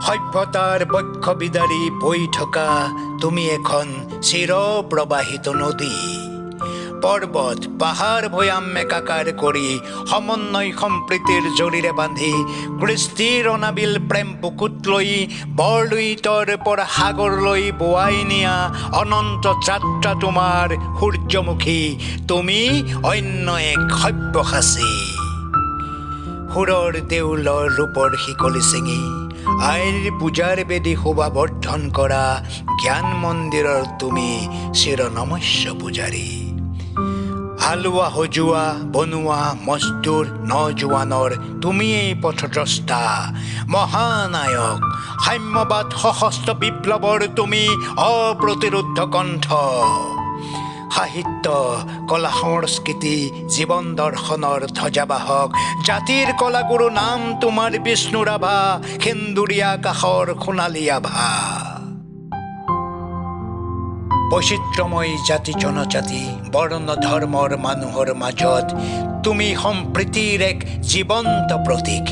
সভ্যতাৰ বক্ষ বিদাৰি বৈ থকা তুমি এখন চিৰপ্ৰবাহিত নদী। পৰ্বত পাহাৰ ভৈয়াম একাকাৰ কৰি সমন্বয় সম্প্ৰীতিৰ জৰিৰে বান্ধি কৃষ্টিৰ অনাবিল প্ৰেম বুকুত লৈ বৰলুইতৰ পৰা সাগৰলৈ বোৱাই নিয়া অনন্ত যাত্ৰা তোমাৰ সূৰ্যমুখী, তুমি অন্য এক সব্যসাচী। সুৰৰ দেউলৰ ৰূপৰ শিকলি ছিঙি আইৰ পূজাৰ বেদী শোভা বৰ্ধন কৰা জ্ঞান মন্দিৰৰ তুমি চিৰনমস্য পূজাৰী। হালোৱা সজোৱা বনোৱা মজদুৰ নজোৱানৰ তুমিয়েই পথদ্ৰষ্টা মহানায়ক। সাম্যবাদ সশস্ত্ৰ বিপ্লৱৰ তুমি অপ্ৰতিৰোধ কণ্ঠ। সাহিত্য কলা সংস্কৃতি জীৱন দৰ্শনৰ ধ্বজাবাহক জাতিৰ কলাগুৰু নাম তোমাৰ বিষ্ণু ৰাভা, সেন্দুৰীয়া আকাশৰ সোণালী আভা। বৈচিত্ৰ্যময় জাতি জনজাতি বৰ্ণ ধৰ্মৰ মানুহৰ মাজত তুমি সম্প্ৰীতিৰ এক জীৱন্ত প্ৰতীক।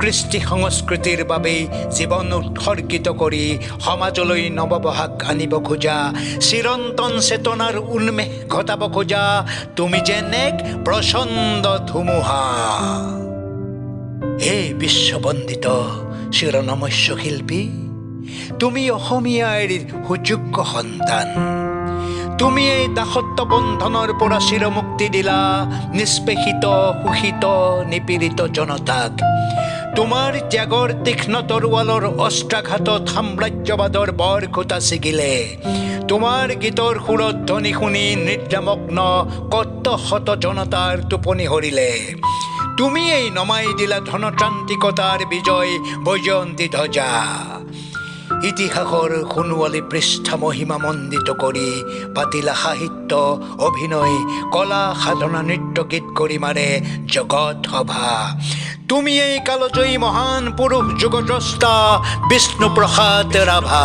কৃষ্টি সংস্কৃতিৰ বাবেই জীৱন উৎসৰ্গিত কৰি সমাজলৈ নৱবহাগ আনিব খোজা, চিৰন্তন চেতনাৰ উন্মেষ ঘটাব খোজা তুমি যেন এক প্ৰচণ্ড ধুমুহা। হে বিশ্ববন্দিত চিৰনমস্য শিল্পী, তুমি অসমীয়াৰ সুযোগ্য সন্তান। তুমি এই দাসত্ব বন্ধনৰ পৰা চিৰমুক্তি দিলা নিষ্পেষিত শোষিত নিপীড়িত জনতাক। তোমাৰ ত্যাগৰ তীক্ষ্ণ তৰোৱালৰ অস্ত্ৰাঘাতত সাম্ৰাজ্যবাদৰ বৰখুটা ছিগিলে। তোমাৰ গীতৰ সুৰধ্বনি শুনি নিদ্ৰামগ্ন কত শত জনতাৰ টোপনি সৰিলে। তুমিয়েই নমাই দিলা ধনতান্ত্ৰিকতাৰ বিজয় বৈজয়ন্তী ধ্বজা। ইতিহাসৰ সোণোৱালী পৃষ্ঠা মহিমামণ্ডিত কৰি পাতিলা সাহিত্য অভিনয় কলা সাধনা নৃত্য গীত গৰিমাৰে জগত সভা। তুমি এই কালজয়ী মহান পুৰুষ যুগদ্ৰষ্টা বিষ্ণুপ্ৰসাদ ৰাভা।